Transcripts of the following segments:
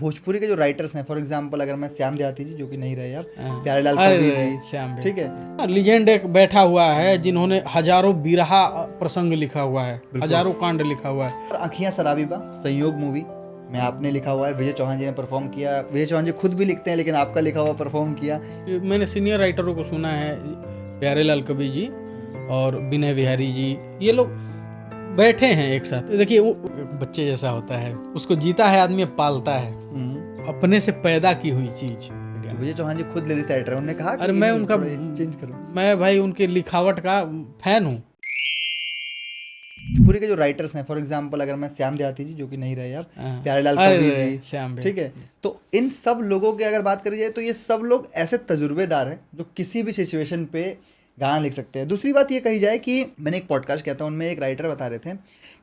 भोजपुरी के जो राइटर्स हैं, फॉर एग्जांपल अगर मैं श्याम देहाती जी, जो कि नहीं रहे अब, हाँ। प्यारेलाल अरे कवि जी, श्याम भी ठीक है, लीजेंड एक बैठा हुआ है जिन्होंने हजारों बिरहा प्रसंग लिखा हुआ है, बिल्कुल। हजारों कांड लिखा हुआ है। और आँखियाँ शराबी बा संयोग मूवी में आपने लिखा हुआ है, विजय चौहान जी ने परफॉर्म किया। विजय चौहान जी खुद भी लिखते हैं, लेकिन आपका लिखा हुआ परफॉर्म किया। मैंने सीनियर राइटरों को सुना है, प्यारेलाल कवि जी और विनय बिहारी जी, ये लोग बैठे हैं एक साथ। देखिए वो एक बच्चे जैसा होता है, उसको जीता है आदमी, पालता है, अपने से पैदा की हुई चीज। विजय चौहान जी खुद लेडीज राइटर, उन्होंने कहा कि अरे मैं उनका चेंज करो। मैं भाई उनके लिखावट का फैन हूँ। भोजपुरी के जो राइटर्स हैं, फॉर एग्जांपल अगर मैं श्याम देहाती जी, जो कि नहीं रहे अब, हाँ। प्यारेलाल अरे कवि जी, श्याम भी ठीक है, तो इन सब लोगों की अगर बात करी जाए तो ये सब लोग ऐसे तजुर्बेदार हैं जो किसी भी सिचुएशन पे गाना लिख सकते हैं। दूसरी बात ये कही जाए कि मैंने एक पॉडकास्ट किया था, उनमें एक राइटर बता रहे थे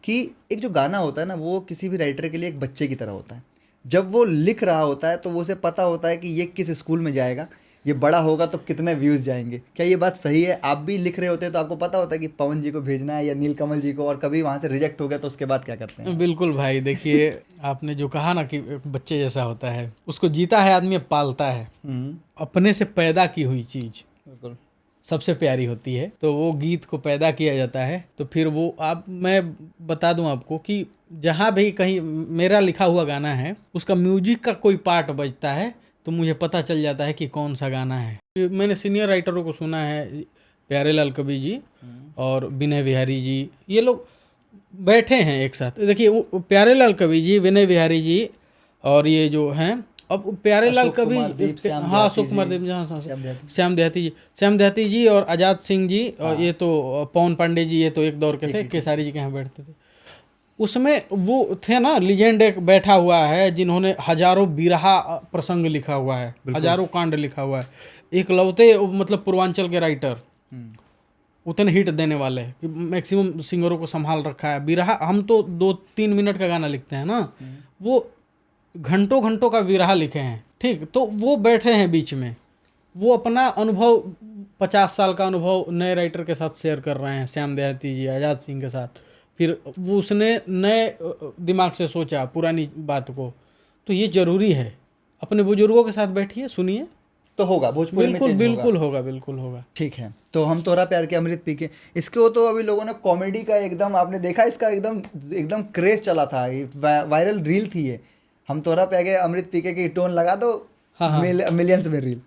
कि एक जो गाना होता है ना, वो किसी भी राइटर के लिए एक बच्चे की तरह होता है। जब वो लिख रहा होता है तो वो उसे पता होता है कि ये किस स्कूल में जाएगा, ये बड़ा होगा तो कितने व्यूज़ जाएंगे। क्या ये बात सही है? आप भी लिख रहे होते हैं तो आपको पता होता है कि पवन जी को भेजना है या नीलकमल जी को, और कभी वहाँ से रिजेक्ट हो गया तो उसके बाद क्या करते हैं? बिल्कुल भाई, देखिए आपने जो कहा ना कि एक बच्चे जैसा होता है, उसको जीता है आदमी, पालता है, अपने से पैदा की हुई चीज बिल्कुल। सबसे प्यारी होती है। तो वो गीत को पैदा किया जाता है तो फिर वो आप, मैं बता दूं आपको कि जहाँ भी कहीं मेरा लिखा हुआ गाना है, उसका म्यूजिक का कोई पार्ट बजता है तो मुझे पता चल जाता है कि कौन सा गाना है। मैंने सीनियर राइटरों को सुना है, प्यारेलाल कवि जी और विनय बिहारी जी, ये लोग बैठे हैं एक साथ। देखिए वो प्यारेलाल कवि जी, विनय बिहारी जी और ये जो हैं, अब प्यारेलाल कवि, हाँ अशोक कुमार देव जी, हाँ श्याम देहाती जी और आजाद सिंह जी, और ये तो पवन पांडे जी, ये तो एक दौर के थे, केसारी जी के यहाँ बैठते थे। उसमें वो थे ना, लीजेंड एक बैठा हुआ है जिन्होंने हजारों बिरहा प्रसंग लिखा हुआ है, हजारों कांड लिखा हुआ है, एकलौते मतलब पूर्वांचल के राइटर, उतने हिट देने वाले कि मैक्सिमम सिंगरों को संभाल रखा है। बिरहा हम तो 2-3 मिनट का गाना लिखते हैं ना, वो घंटों घंटों का बिरहा लिखे हैं, ठीक। तो वो बैठे हैं बीच में, वो अपना अनुभव 50 साल का अनुभव नए राइटर के साथ शेयर कर रहे हैं, श्याम देहाती जी, आज़ाद सिंह के साथ। फिर वो उसने नए दिमाग से सोचा पुरानी बात को। तो ये ज़रूरी है, अपने बुजुर्गों के साथ बैठिए, सुनिए, तो होगा भोजपुरी में चेंज बिल्कुल होगा, बिल्कुल होगा। ठीक है, तो हम तोरा प्यार के अमृत पी के, इसको तो अभी लोगों ने कॉमेडी का एकदम, आपने देखा इसका एकदम एकदम क्रेज चला था, वायरल रील थी ये, हम तोरा प्यार के अमृत पी के की टोन लगा दो, हाँ। मिलियंस में रील।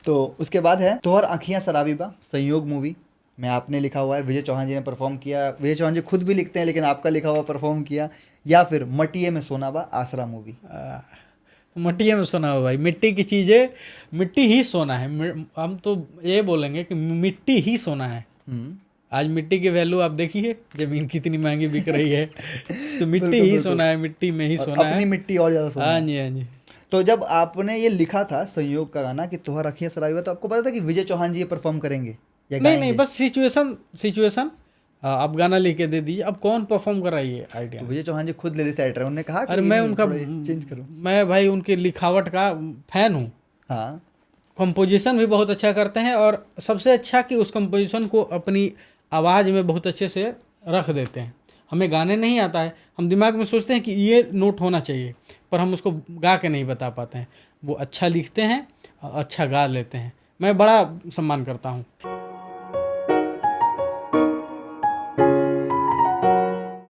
तो उसके बाद है तोहर आँखियाँ शराबी बा संयोग मूवी में आपने लिखा हुआ है, विजय चौहान जी ने परफॉर्म किया। विजय चौहान जी खुद भी लिखते हैं, लेकिन आपका लिखा हुआ परफॉर्म किया। या फिर मटिए में सोना बा आसरा मूवी। मट्टिया में सोना हो भाई, मिट्टी की चीज़ें, मिट्टी ही सोना है। हम तो ये बोलेंगे कि मिट्टी ही सोना है। आज मिट्टी की वैल्यू आप देखिए, जमीन कितनी महंगी बिक रही है, तो मिट्टी ही सोना है, मिट्टी में ही सोना है, अपनी मिट्टी और ज़्यादा सोना। हाँ जी, हाँ जी। तो जब आपने ये लिखा था संयोग का गाना कि तोहर आँखियाँ शराबी बा, तो आपको पता था कि विजय चौहान जी ये परफॉर्म करेंगे या नहीं, बस सिचुएशन आप गाना लेके दे दीजिए, अब कौन परफॉर्म कर रहा है ये आइडिया। विजय चौहान जी खुद लेडीज राइटर, उन्होंने कहा कि अरे मैं उनका चेंज करो। मैं भाई उनके लिखावट का फैन हूँ। हाँ, कंपोजिशन भी बहुत अच्छा करते हैं, और सबसे अच्छा कि उस कंपोजिशन को अपनी आवाज़ में बहुत अच्छे से रख देते हैं। हमें गाने नहीं आता है, हम दिमाग में सोचते हैं कि ये नोट होना चाहिए, पर हम उसको गा के नहीं बता पाते हैं। वो अच्छा लिखते हैं और अच्छा गा लेते हैं, मैं बड़ा सम्मान करता हूँ।